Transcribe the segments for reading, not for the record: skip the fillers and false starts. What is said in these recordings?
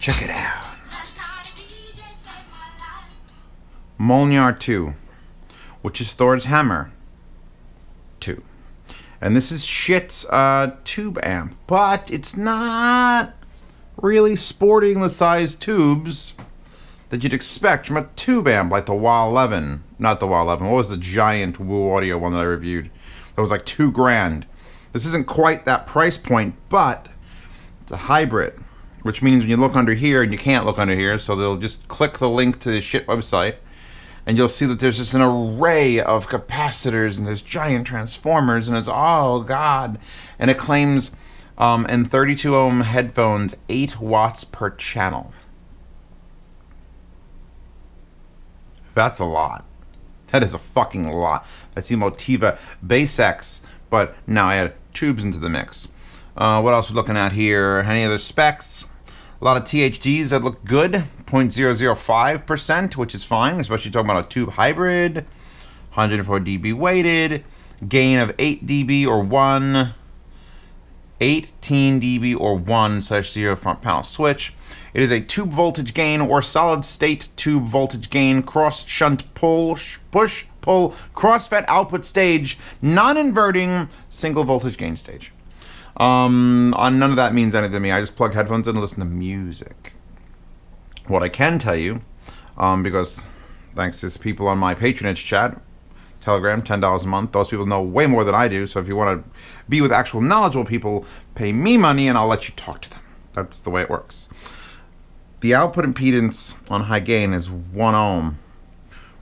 Check it out. Mjolnir 2, which is Thors Hammer 2. And this is Schiit's tube amp, but it's not really sporting the size tubes that you'd expect from a tube amp like the WA 11. Not the WA 11. What was the giant Woo Audio one that I reviewed? That was like $2,000. This isn't quite that price point, but it's a hybrid, which means when you look under here, and you can't look under here, so they'll just click the link to the Schiit website, and you'll see that there's just an array of capacitors and there's giant transformers, and it's, oh god. And it claims in 32 ohm headphones, 8 watts per channel. That's a lot. That is a fucking lot. That's the Motiva Bass X, but now I add tubes into the mix. What else are we looking at here? Any other specs? A lot of THDs that look good, 0.005%, which is fine, especially talking about a tube hybrid. 104 dB weighted, gain of 8 dB or 1, 18 dB or 1/0 front panel switch. It is a tube voltage gain or solid state tube voltage gain, cross shunt pull, push, pull, crossfed output stage, non-inverting single voltage gain stage. None of that means anything to me. I just plug headphones in and listen to music. What I can tell you, because thanks to people on my patronage chat, Telegram, $10 a month, those people know way more than I do, so if you want to be with actual knowledgeable people, pay me money and I'll let you talk to them. That's the way it works. The output impedance on high gain is 1 ohm,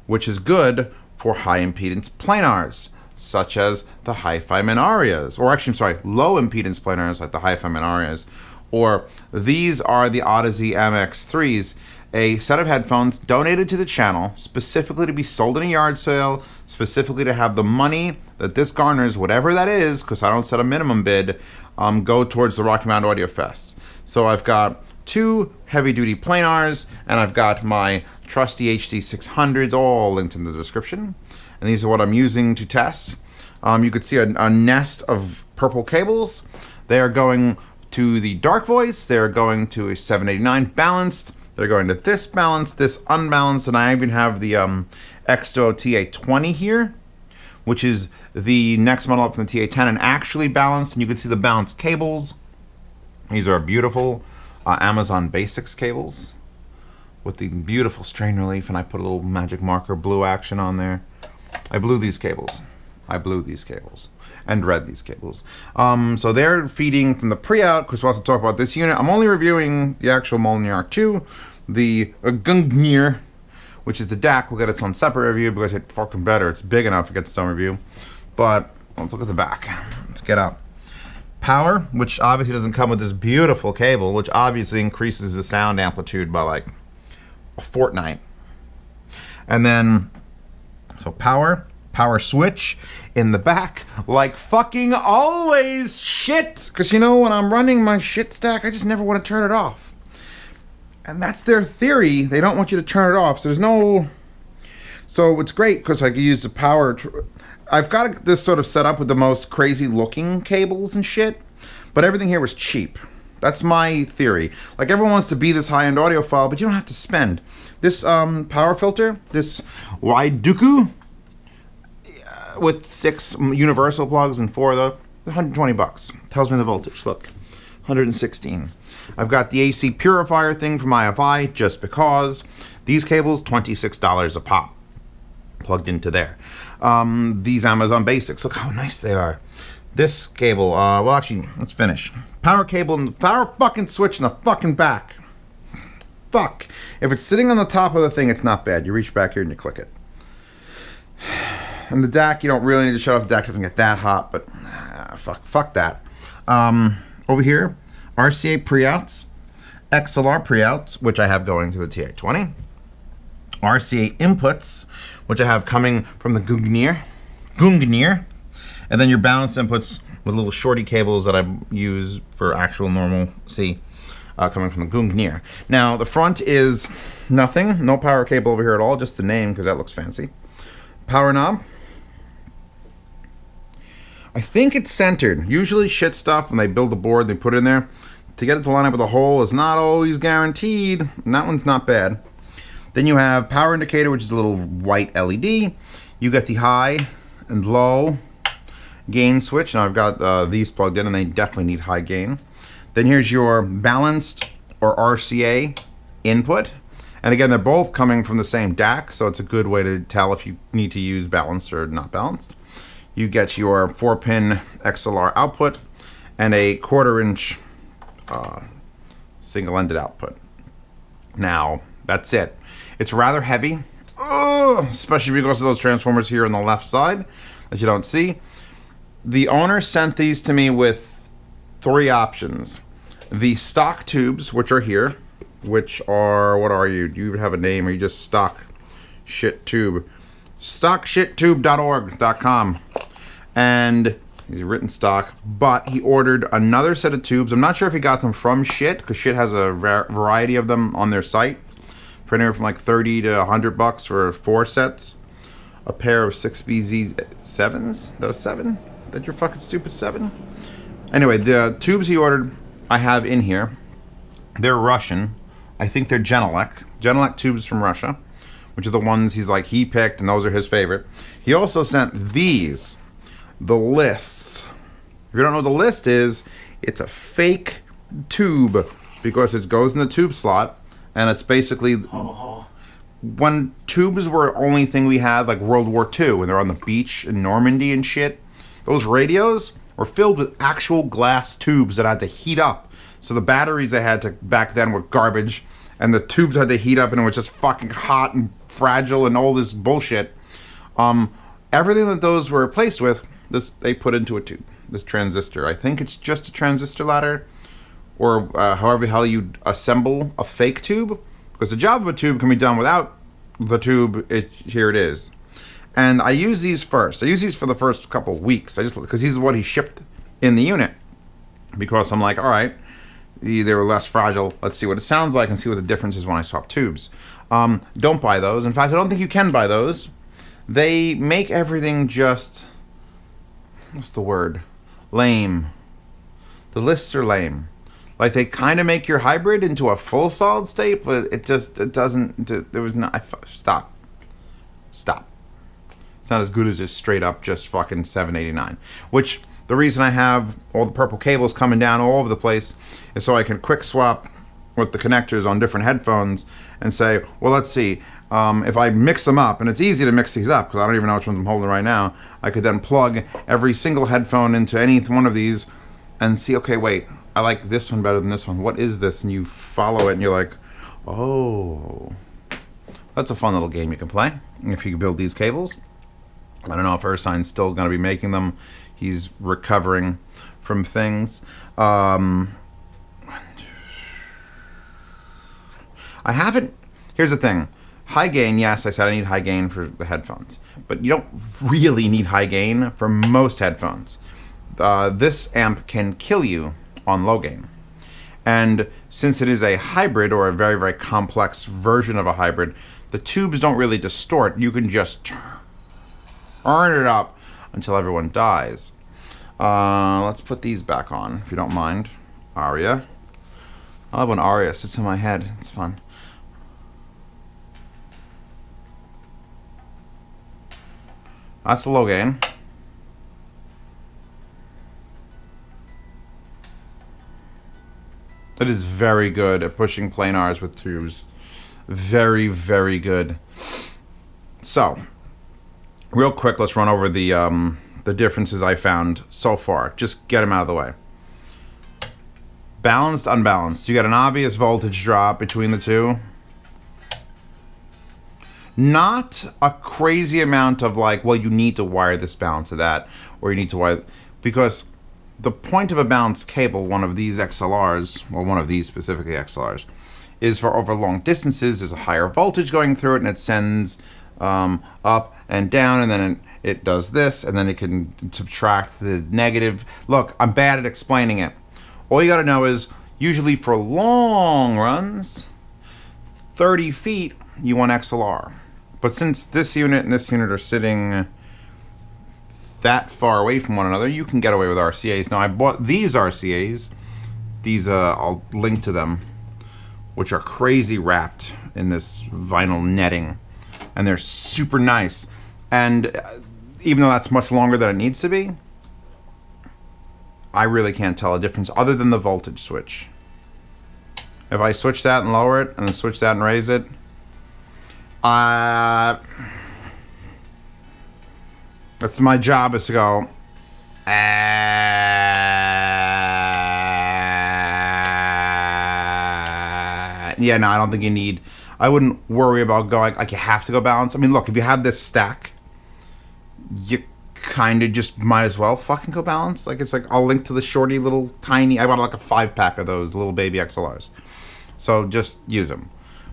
which is good for high impedance planars, such as the Hi-Fi Minarias, or actually, I'm sorry, low impedance planars like the Hi-Fi Minarias, or these are the Odyssey MX3s, a set of headphones donated to the channel specifically to be sold in a yard sale, specifically to have the money that this garners, whatever that is, because I don't set a minimum bid, go towards the Rocky Mountain Audio Fest. So I've got 2 heavy-duty planars, and I've got my trusty HD 600s, all linked in the description. And these are what I'm using to test. You could see a nest of purple cables. They are going to the Dark Voice. They're going to a 789 balanced. They're going to this balanced, this unbalanced, and I even have the X-Duo TA20 here, which is the next model up from the TA10 and actually balanced. And you can see the balanced cables. These are beautiful Amazon Basics cables with the beautiful strain relief, and I put a little magic marker blue action on there. I blew these cables. I blew these cables and read these cables. So they're feeding from the pre-out, because we'll have to talk about this unit. I'm only reviewing the actual Mjolnir 2, the Gungnir, which is the DAC. We'll get its own separate review because it's fucking better. It's big enough to get its own review. But let's look at the back. Let's get out. Power, which obviously doesn't come with this beautiful cable, which obviously increases the sound amplitude by like a fortnight. And then, so power switch in the back, like fucking always. Shit, because you know, when I'm running my shit stack, I just never want to turn it off. And that's their theory. They don't want you to turn it off. So there's no, so it's great because I can use the power. I've got this sort of set up with the most crazy looking cables and shit, but everything here was cheap. That's my theory. Like, everyone wants to be this high-end audiophile, but you don't have to spend. This power filter, this Waiduku, with 6 universal plugs and 4 of those, 120 bucks. Tells me the voltage, look, 116. I've got the AC purifier thing from IFI, just because. These cables, $26 a pop, plugged into there. These Amazon Basics, look how nice they are. This cable, well actually, let's finish. Power cable and the power fucking switch in the fucking back. Fuck. If it's sitting on the top of the thing, it's not bad. You reach back here and you click it. And the DAC, you don't really need to shut off. The DAC doesn't get that hot, but fuck that. Over here, RCA pre-outs, XLR pre-outs, which I have going to the TA20. RCA inputs, which I have coming from the Gungnir. And then your balance inputs with little shorty cables that I use for actual normal C, coming from the Gungnir. Now, the front is nothing. No power cable over here at all, just the name, because that looks fancy. Power knob. I think it's centered. Usually shit stuff, when they build a board, they put it in there. to get it to line up with a hole is not always guaranteed, and that one's not bad. Then you have power indicator, which is a little white LED. You get the high and low gain switch. Now I've got these plugged in, and they definitely need high gain. Then here's your balanced or RCA input. And again, they're both coming from the same DAC, so it's a good way to tell if you need to use balanced or not balanced. You get your 4-pin XLR output and a 1/4-inch single-ended output. Now, that's it. It's rather heavy, especially because of those transformers here on the left side that you don't see. The owner sent these to me with 3 options. The stock tubes, which are here, which are, what are you? Do you even have a name, or you just stock shit tube? StockShitTube.org.com. And he's written stock, but he ordered another set of tubes. I'm not sure if he got them from Schiit, because Schiit has a variety of them on their site for anywhere from like 30 to 100 bucks for 4 sets. A pair of 6BZ7s. That a 7? That your fucking stupid 7? Anyway, the tubes he ordered, I have in here. They're Russian. I think they're Genelec tubes from Russia, which are the ones he picked, and those are his favorite. He also sent these, the lists. If you don't know what the list is, it's a fake tube because it goes in the tube slot, and it's basically when tubes were the only thing we had, like World War II, when they're on the beach in Normandy and shit. Those radios were filled with actual glass tubes that had to heat up. So the batteries they had to back then were garbage, and the tubes had to heat up, and it was just fucking hot and fragile and all this bullshit. Everything that those were replaced with, they put into a tube. This transistor. I think it's just a transistor ladder, or however the hell you assemble a fake tube, because the job of a tube can be done without the tube. Here it is. And I use these first. I use these for the first couple weeks. Because these are what he shipped in the unit. Because I'm like, all right, they were less fragile. Let's see what it sounds like and see what the difference is when I swap tubes. Don't buy those. In fact, I don't think you can buy those. They make everything just, what's the word? Lame. The lists are lame. Like, they kind of make your hybrid into a full solid state, but it doesn't, there was not, stop. It's not as good as just straight up just fucking 789. Which, the reason I have all the purple cables coming down all over the place is so I can quick swap with the connectors on different headphones and say, well, let's see, if I mix them up, and it's easy to mix these up because I don't even know which ones I'm holding right now, I could then plug every single headphone into any one of these and see, okay, wait, I like this one better than this one. What is this? And you follow it and you're like, oh. That's a fun little game you can play if you can build these cables. I don't know if Ursign's still going to be making them. He's recovering from things. I haven't... Here's the thing. High gain, yes, I said I need high gain for the headphones. But you don't really need high gain for most headphones. This amp can kill you on low gain. And since it is a hybrid, or a very, very complex version of a hybrid, the tubes don't really distort. You can just turn it up until everyone dies. Let's put these back on, if you don't mind. Aria. I love when Aria sits in my head. It's fun. That's the low gain. It is very good at pushing planars with tubes. Very, very good. So, real quick, let's run over the differences I found so far. Just get them out of the way. Balanced, unbalanced. You got an obvious voltage drop between the two. Not a crazy amount of like, well, you need to wire this balance to that, or you need to wire, because the point of a balanced cable, one of these XLRs, or one of these specifically XLRs, is for over long distances. There's a higher voltage going through it, and it sends up and down, and then it does this, and then it can subtract the negative. Look, I'm bad at explaining it. All you gotta know is, usually for long runs, 30 feet, you want XLR. But since this unit and this unit are sitting that far away from one another, you can get away with RCAs. Now, I bought these RCAs These, I'll link to them, which are crazy wrapped in this vinyl netting. And they're super nice. And even though that's much longer than it needs to be, I really can't tell a difference other than the voltage switch. If I switch that and lower it, and then switch that and raise it, that's my job, is to go, yeah, no, I don't think you need, I wouldn't worry about going, like, you have to go balance. I mean, look, if you have this stack, you kind of just might as well fucking go balance. Like, it's like, I'll link to the shorty little tiny, I bought like a 5-pack of those little baby XLRs. So just use them.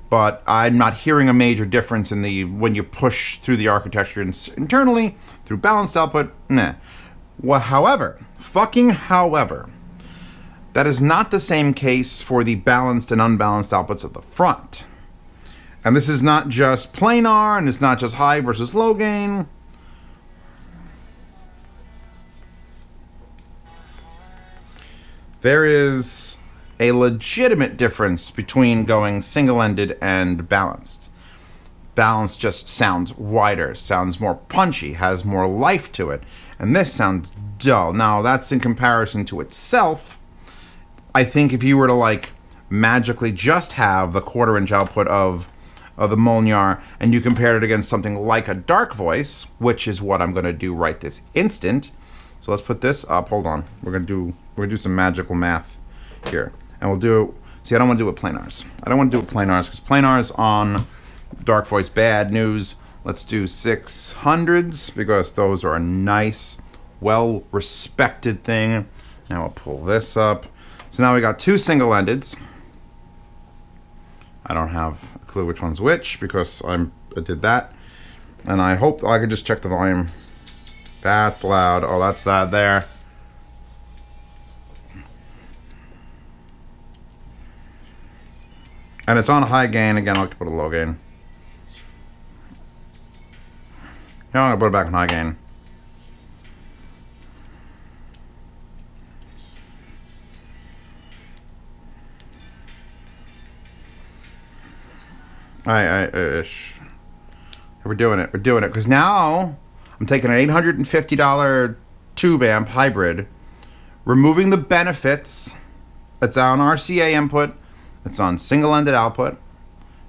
But I'm not hearing a major difference in the, when you push through the architecture internally, through balanced output, nah. Well, however, that is not the same case for the balanced and unbalanced outputs at the front. And this is not just planar, and it's not just high versus low gain. There is a legitimate difference between going single-ended and balanced. Balanced just sounds wider, sounds more punchy, has more life to it. And this sounds dull. Now, that's in comparison to itself. I think if you were to, like, magically just have the 1/4-inch output of the Mjolnir, and you compared it against something like a Dark Voice, which is what I'm going to do right this instant. So let's put this up. Hold on. We're gonna do some magical math here, and we'll do. See, I don't want to do it planars. I don't want to do it planars because planars on Dark Voice, bad news. Let's do 600s because those are a nice, well-respected thing. Now we'll pull this up. So now we got 2 single-endeds. I don't have a clue which one's which because I did that, and I hope I could just check the volume. That's loud. Oh, that's that there. And it's on high gain. Again, I'll put a low gain. No, I'll put it back on high gain. We're doing it. We're doing it. Because now I'm taking an $850 tube amp hybrid, removing the benefits. It's on RCA input. It's on single-ended output.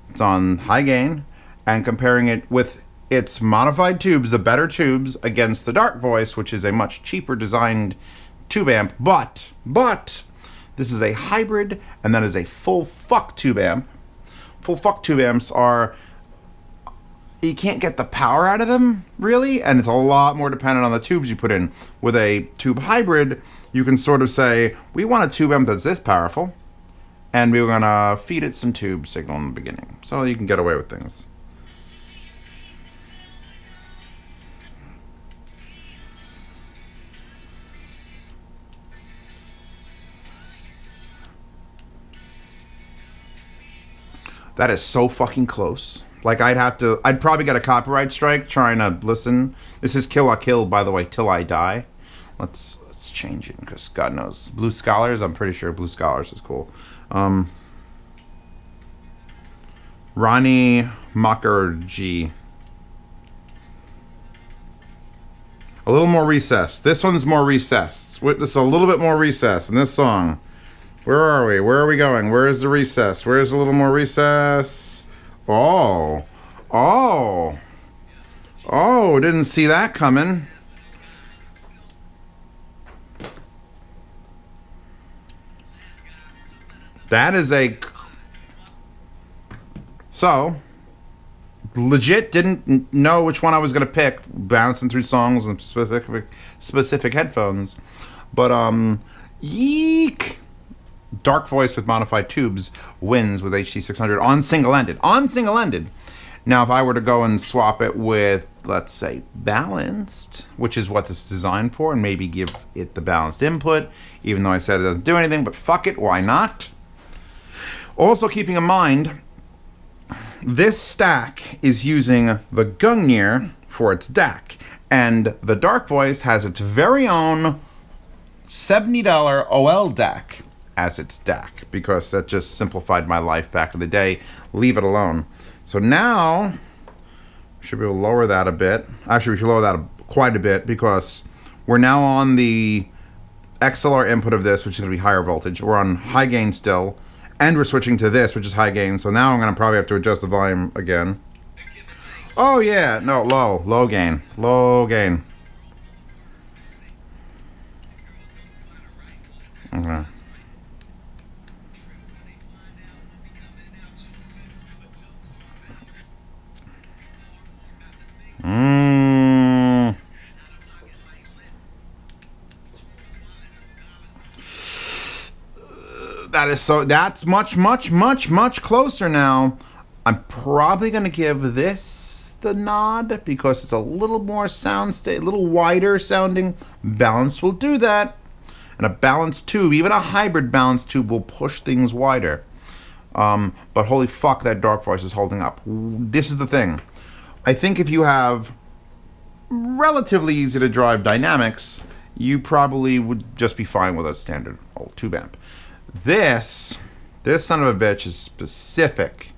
It's on high gain, and comparing it with its modified tubes, the better tubes, against the Dark Voice, which is a much cheaper designed tube amp. But this is a hybrid, and that is a full fuck tube amp. Full fuck tube amps are, you can't get the power out of them, really, and it's a lot more dependent on the tubes you put in. With a tube hybrid, you can sort of say, we want a tube amp that's this powerful, and we're gonna feed it some tube signal in the beginning, so you can get away with things. That is so fucking close. Like, I'd probably get a copyright strike trying to listen. This is Killa Kill, by the way, Till I Die. Let's change it, because God knows. Blue Scholars, I'm pretty sure Blue Scholars is cool. Ronnie Mukherjee. A little more recessed. This one's more recessed. This is a little bit more recessed in this song. Where are we? Where are we going? Where is the recess? Where's a little more recess? Oh. Oh. Oh, didn't see that coming. That is a... So, legit didn't know which one I was going to pick, bouncing through songs and specific headphones. But, yeek! Dark Voice with modified tubes wins with HT600 on single-ended. On single-ended. Now, if I were to go and swap it with, let's say, balanced, which is what this is designed for, and maybe give it the balanced input, even though I said it doesn't do anything, but fuck it, why not? Also, keeping in mind, this stack is using the Gungnir for its DAC, and the Dark Voice has its very own $70 OL DAC. as its DAC, because that just simplified my life back in the day. Leave it alone. So now, should be able to lower that a bit. Actually, we should lower that quite a bit, because we're now on the XLR input of this, which is going to be higher voltage. We're on high gain still, and we're switching to this, which is high gain. So now I'm going to probably have to adjust the volume again. Oh yeah, no, low gain, low gain. Okay. That's much closer now. I'm probably going to give this the nod because it's a little more a little wider sounding. Balanced will do that. And a balanced tube, even a hybrid balanced tube, will push things wider. But holy fuck, that dark voice is holding up. This is the thing. I think if you have relatively easy to drive dynamics, you probably would just be fine with a standard old tube amp. This son of a bitch is specific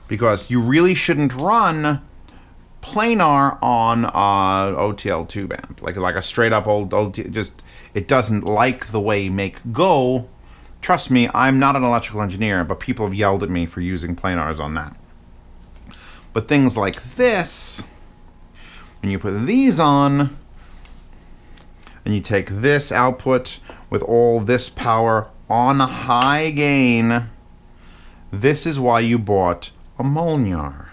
because you really shouldn't run planar on OTL tube amp, like a straight up old just it doesn't like the way make go. Trust me, I'm not an electrical engineer, but people have yelled at me for using planars on that. But things like this, when you put these on, and you take this output with all this power on a high gain, this is why you bought a Mjolnir.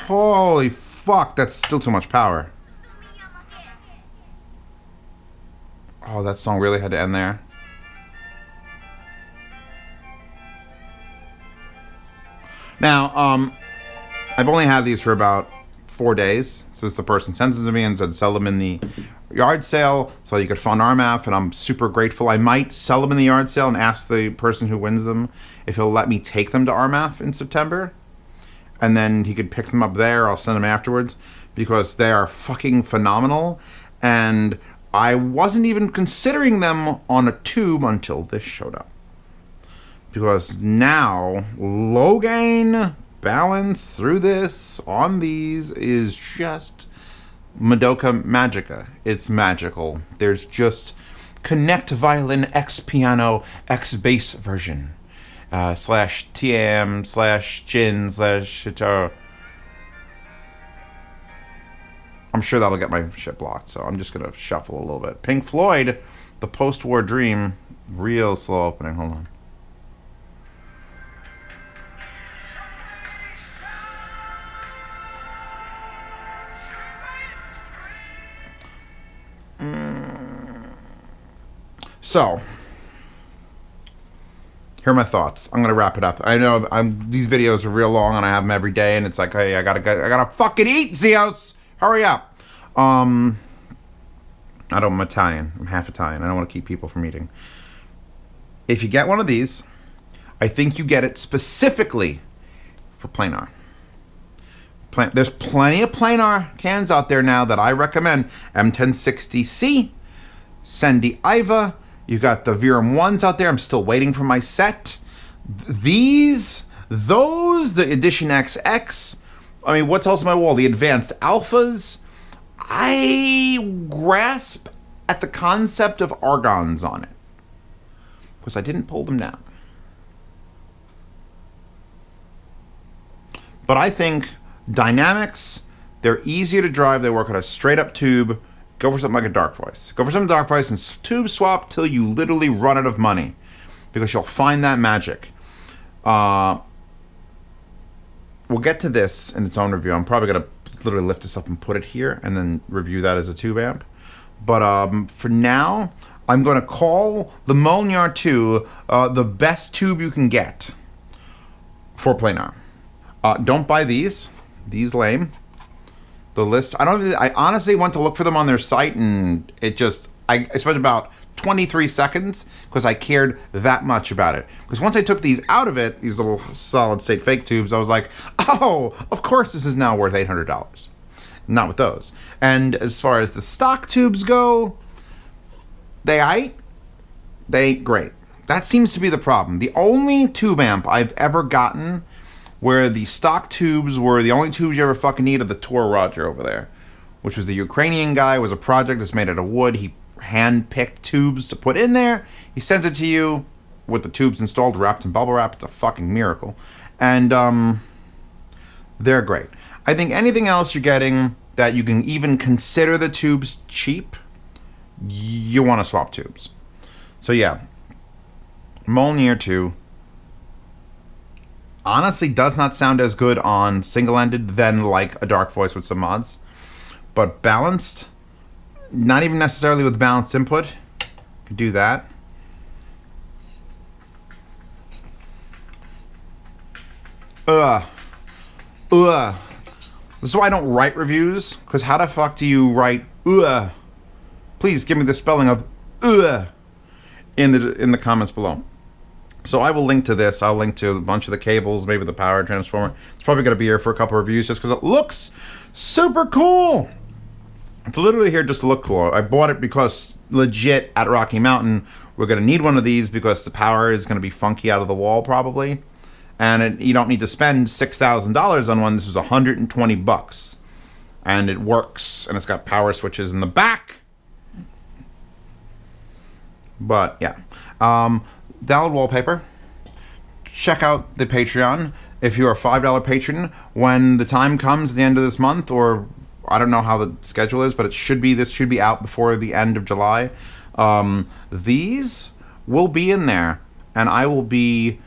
Holy fuck, that's still too much power. Oh, that song really had to end there. Now, I've only had these for about 4 days since the person sent them to me and said sell them in the yard sale so you could fund RMAF, and I'm super grateful. I might sell them in the yard sale and ask the person who wins them if he'll let me take them to RMAF in September, and then he could pick them up there. I'll send them afterwards because they are fucking phenomenal, and I wasn't even considering them on a tube until this showed up. Because now, low gain balance through this on these is just Madoka Magica. It's magical. There's just Connect Violin X Piano X Bass version. Slash TM slash Jin slash Shito. I'm sure that'll get my shit blocked, so I'm just going to shuffle a little bit. Pink Floyd, The Post-War Dream. Real slow opening. Hold on. So, here are my thoughts. I'm gonna wrap it up. I know these videos are real long, and I have them every day, and it's like, hey, I gotta fucking eat, Zeos. Hurry up. I'm Italian. I'm half Italian. I don't want to keep people from eating. If you get one of these, I think you get it specifically for planar. There's plenty of planar cans out there now that I recommend. M1060C, Sendy Iva. You got the Virum 1s out there. I'm still waiting for my set. Those, the Edition XX. I mean, what's else on my wall? The Advanced Alphas. I grasp at the concept of argons on it, because I didn't pull them down. But I think dynamics, they're easier to drive. They work on a straight up tube. Go for something like a dark voice. Go for something dark voice and tube swap till you literally run out of money, because you'll find that magic. We'll get to this in its own review. I'm probably going to literally lift this up and put it here and then review that as a tube amp. But for now, I'm going to call the Mjolnir 2 the best tube you can get for planar. Don't buy these. These lame. The list, I honestly went to look for them on their site, and I spent about 23 seconds because I cared that much about it. Because once I took these out of it, these little solid state fake tubes, I was like, oh, of course this is now worth $800. Not with those. And as far as the stock tubes go, They ain't great. That seems to be the problem. The only tube amp I've ever gotten where the stock tubes were the only tubes you ever fucking need are the Tor Roger over there, which was the Ukrainian guy. It was a project that's made out of wood. He hand-picked tubes to put in there. He sends it to you with the tubes installed, wrapped in bubble wrap. It's a fucking miracle. And they're great. I think anything else you're getting that you can even consider the tubes cheap, you want to swap tubes. So yeah, Mjolnir 2 honestly does not sound as good on single-ended than like a Dark Voice with some mods. But balanced, not even necessarily with balanced input, could do that. This is why I don't write reviews, because how the fuck do you write Please give me the spelling of in the comments below. So I will link to this. I'll link to a bunch of the cables, maybe the power transformer. It's probably going to be here for a couple of reviews just because it looks super cool. It's literally here just to look cool. I bought it because legit at Rocky Mountain, we're going to need one of these because the power is going to be funky out of the wall probably. And you don't need to spend $6,000 on one. This is 120 bucks. And it works. And it's got power switches in the back. But yeah. Download wallpaper. Check out the Patreon. If you're a $5 patron, when the time comes at the end of this month, or I don't know how the schedule is, but this should be out before the end of July. These will be in there, and I will be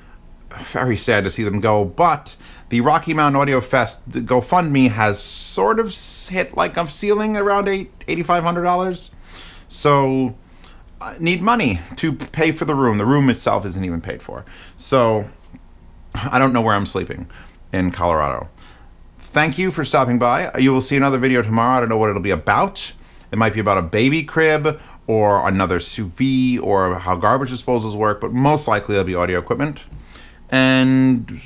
very sad to see them go. But the Rocky Mountain Audio Fest GoFundMe has sort of hit like a ceiling around $8,500. So I need money to pay for the room. The room itself isn't even paid for. So I don't know where I'm sleeping in Colorado. Thank you for stopping by. You will see another video tomorrow. I don't know what it'll be about. It might be about a baby crib or another sous vide or how garbage disposals work, but most likely it'll be audio equipment. And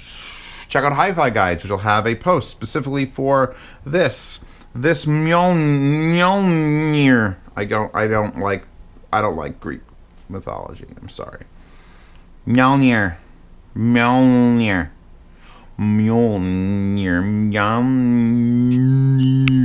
check out Hi-Fi Guides, which will have a post specifically for this Mjolnir. I don't like Greek mythology. I'm sorry. Mjolnir. Mjolnir. Mjolnir. Mjolnir.